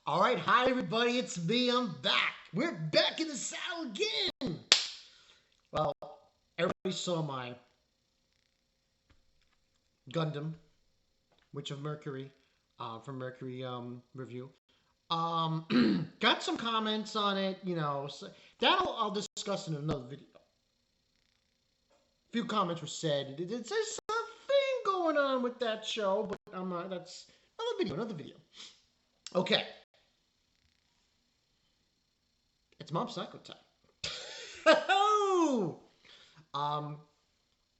All right, hi everybody, it's me. I'm back. We're back in the saddle again. Well, everybody saw my Gundam, Witch of Mercury, from Mercury review. Got some comments on it, so that I'll discuss in another video. A few comments were said. There's a thing going on with that show, but that's another video. Okay, it's Mob Psycho time. um,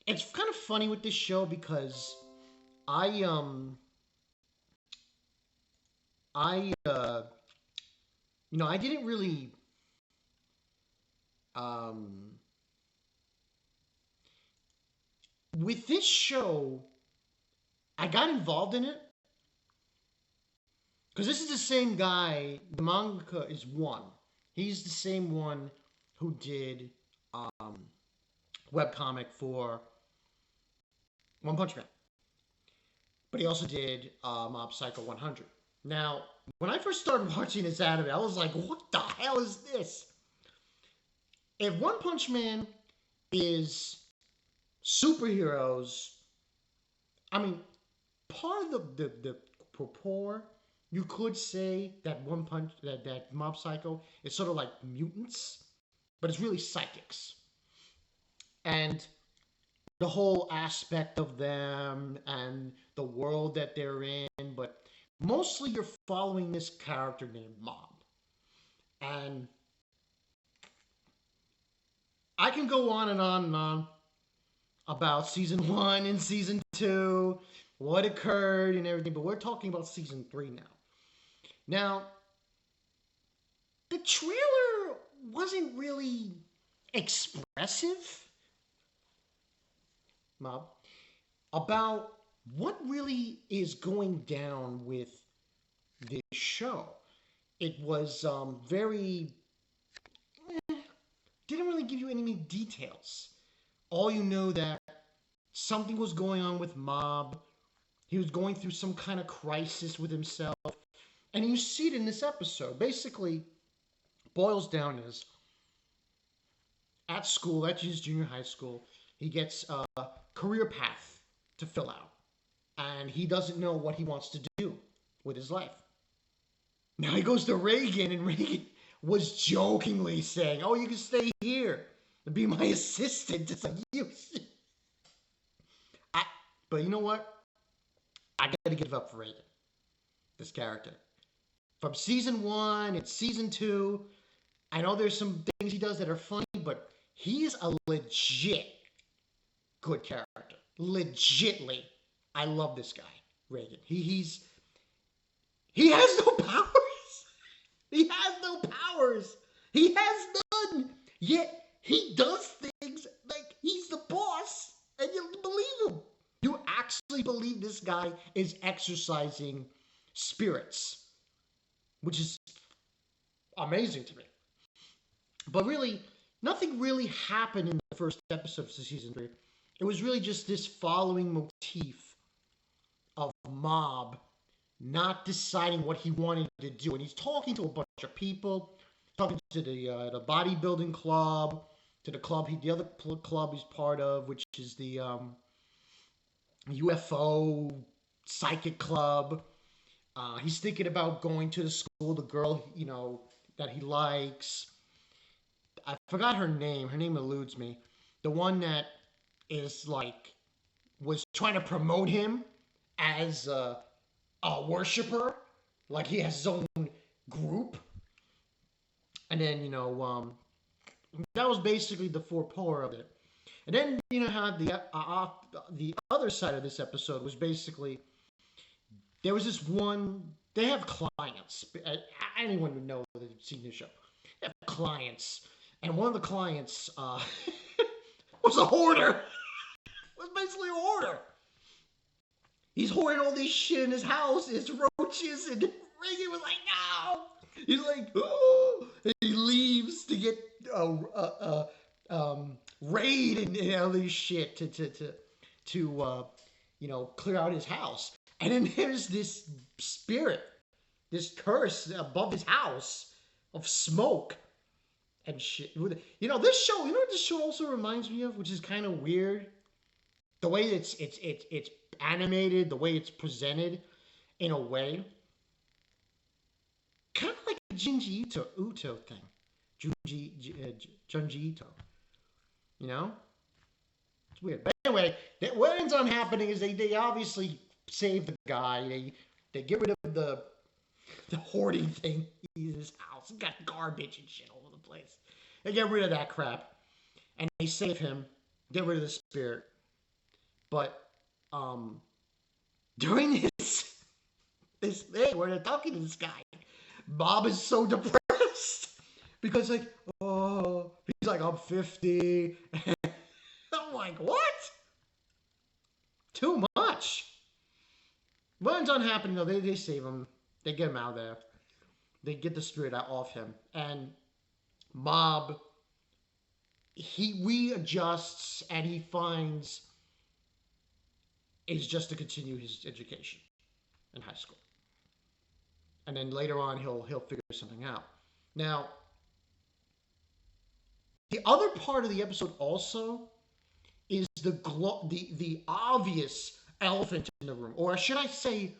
it's kind of funny with this show because I I I didn't really um with this show. I got involved in it because this is the same guy. The mangaka is one. He's the same one who did webcomic for One Punch Man, but he also did Mob Psycho 100. Now, when I first started watching this anime, I was like, "What the hell is this?" If One Punch Man is superheroes, I mean, part of the purport, you could say that that Mob Psycho is sort of like mutants, but it's really psychics, and the whole aspect of them and the world that they're in. But mostly, you're following this character named Mob, and I can go on and on and on about season one and season two, what occurred and everything, but we're talking about season three now. Now, the trailer wasn't really expressive, Mob, about what really is going down with this show. It was very, didn't really give you any details. All you know that something was going on with Mob. He was going through some kind of crisis with himself. And you see it in this episode. Basically, boils down is at school, at his junior high school, he gets a career path to fill out. And he doesn't know what he wants to do with his life. Now he goes to Reagan, and Reagan was jokingly saying, "Oh, you can stay here and be my assistant." It's like, you. But you know what? I gotta give up for Reagan, this character. From season one and season two, I know there's some things he does that are funny, but he's a legit good character. Legitly, I love this guy, Reagan. He has no powers. He has no powers. He has none. Yet he does things like he's the boss, and you believe him. You actually believe this guy is exercising spirits, which is amazing to me. But really, nothing really happened in the first episode of season three. It was really just this following motif of Mob not deciding what he wanted to do, and he's talking to a bunch of people, talking to the bodybuilding club, to the other club he's part of, which is the UFO psychic club. He's thinking about going to the school, the girl that he likes. I forgot her name. Her name eludes me. The one that is like was trying to promote him as a worshiper, like he has his own group. And then that was basically the four-part of it. And then how the other side of this episode was basically there was this one. They have clients. Anyone would know that they've seen this show. They have clients, and one of the clients was a hoarder. Was basically a hoarder. He's hoarding all this shit in his house. His roaches, and Reagan was like, "No." He's like, "Oh," and he leaves to get raid and all this shit to clear out his house. And then there's this spirit this curse above his house of smoke and shit. This show. You know what this show also reminds me of, which is kind of weird. The way it's animated, the way it's presented, in a way, kind of like a Uto thing. Junji Ito. You know, it's weird. But anyway, what ends up happening is they obviously save the guy. They get rid of the hoarding thing in his house. He's got garbage and shit all over the place. They get rid of that crap, and they save him. Get rid of the spirit. But during this thing where they're talking to this guy, Bob is so depressed because he's like, I'm 50. I'm like, what? Too much. What ends up happening though? They save him. They get him out of there. They get the spirit out off him, and Mob, he readjusts and he finds is just to continue his education in high school, and then later on he'll figure something out. Now, the other part of the episode also is the obvious elephant in the room, or should I say,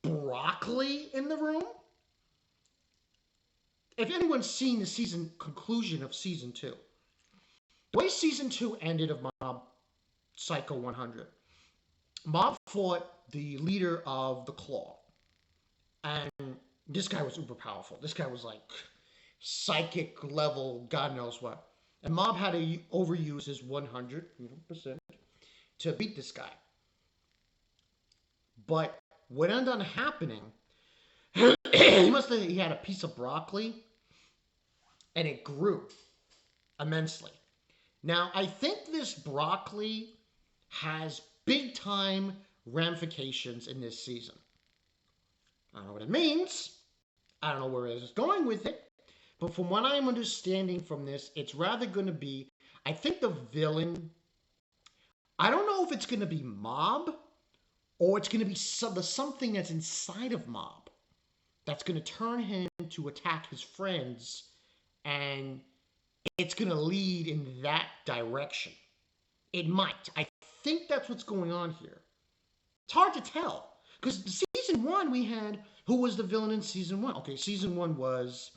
broccoli in the room. If anyone's seen the season conclusion of season 2, the way season 2 ended of Mob Psycho 100, Mob fought the leader of the Claw, and this guy was uber powerful. This guy was like psychic level, God knows what. And Mob had to overuse his 100% to beat this guy. But what ended up happening, he had a piece of broccoli, and it grew immensely. Now, I think this broccoli has big time ramifications in this season. I don't know what it means. I don't know where it is going with it. But from what I'm understanding from this, it's rather going to be, I think the villain, I don't know if it's going to be Mob or it's going to be something that's inside of Mob that's going to turn him to attack his friends, and it's going to lead in that direction. It might. I think that's what's going on here. It's hard to tell. Because season 1, we had, who was the villain in season 1? Okay, season 1 was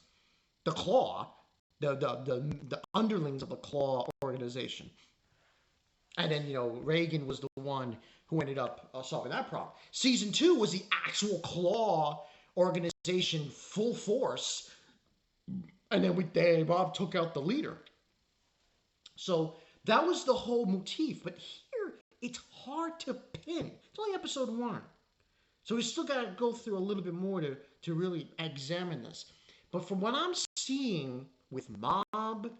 the Claw, the underlings of the Claw organization. And then, Reagan was the one who ended up solving that problem. Season 2 was the actual Claw organization full force. And then Bob took out the leader. So that was the whole motif. But here, it's hard to pin. It's only episode 1. So we still got to go through a little bit more to really examine this. But from what I'm seeing with Mob,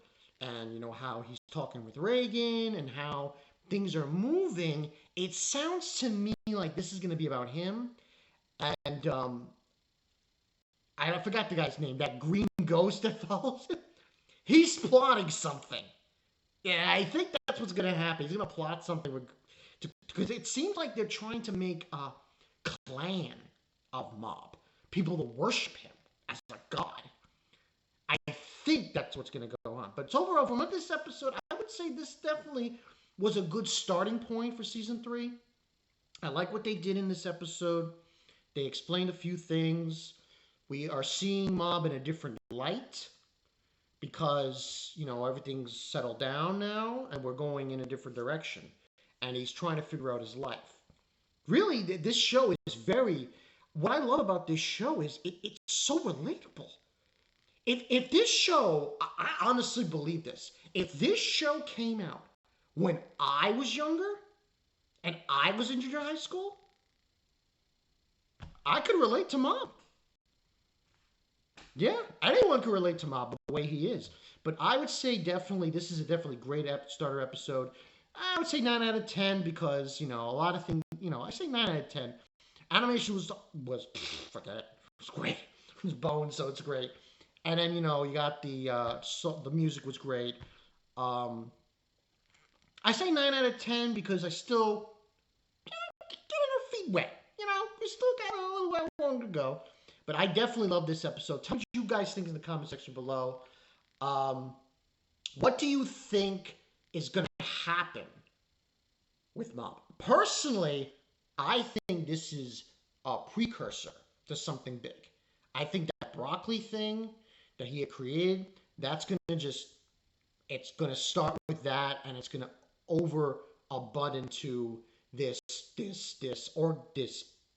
and how he's talking with Reagan and how things are moving, it sounds to me like this is going to be about him. And I forgot the guy's name, that green ghost that follows him. He's plotting something. Yeah, I think that's what's going to happen. He's going to plot something because it seems like they're trying to make a clan of Mob, people to worship him as a god. I think that's what's going to go on. But overall, from this episode, I would say this definitely was a good starting point for season 3. I like what they did in this episode. They explained a few things. We are seeing Mob in a different light because, everything's settled down now and we're going in a different direction. And he's trying to figure out his life. Really, this show is what I love about this show is it's so relatable. If this show, I honestly believe this, if this show came out when I was younger and I was in junior high school, I could relate to Mob. Yeah, anyone could relate to Mob the way he is. But I would say this is a definitely great starter episode. I would say 9 out of 10 because, a lot of things, I say 9 out of 10. Animation was forget it. It was great. It was bone, so it's great. And then, you got the music was great. I say 9 out of 10 because I still getting our feet wet. We still got a little while long to go. But I definitely love this episode. Tell me what you guys think in the comment section below. What do you think is going to happen with Mob? Personally, I think this is a precursor to something big. I think that broccoli thing that he had created, that's going to just, it's going to start with that, and it's going to over abut into this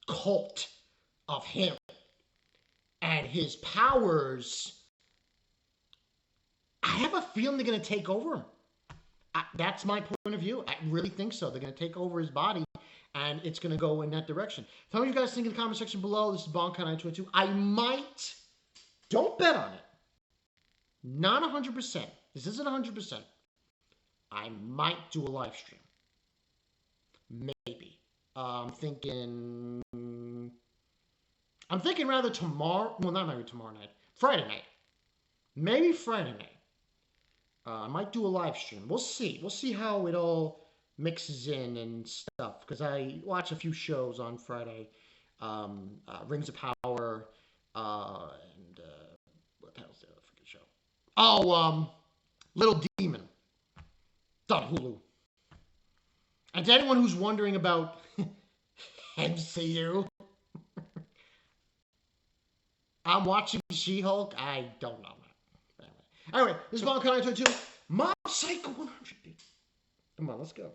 cult of him and his powers. I have a feeling they're going to take over him. That's my point of view. I really think so. They're going to take over his body, and it's going to go in that direction. Tell me what you guys think in the comment section below. This is Bonkai922. I might, don't bet on it, not 100%. This isn't 100%. I might do a live stream. Maybe. I'm thinking rather tomorrow. Well, not maybe tomorrow night. Friday night. Maybe Friday night. I might do a live stream. We'll see. We'll see how it all mixes in and stuff. Because I watch a few shows on Friday. Rings of Power. And what the hell's the other freaking show? Oh, Little Demon. It's on Hulu. And to anyone who's wondering about MCU, I'm watching She-Hulk. I don't know. Anyway, this is Bonkai922. Mob Psycho 100. Come on, let's go.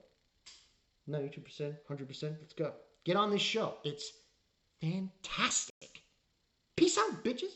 92%, 100%. Let's go. Get on this show. It's fantastic. Peace out, bitches.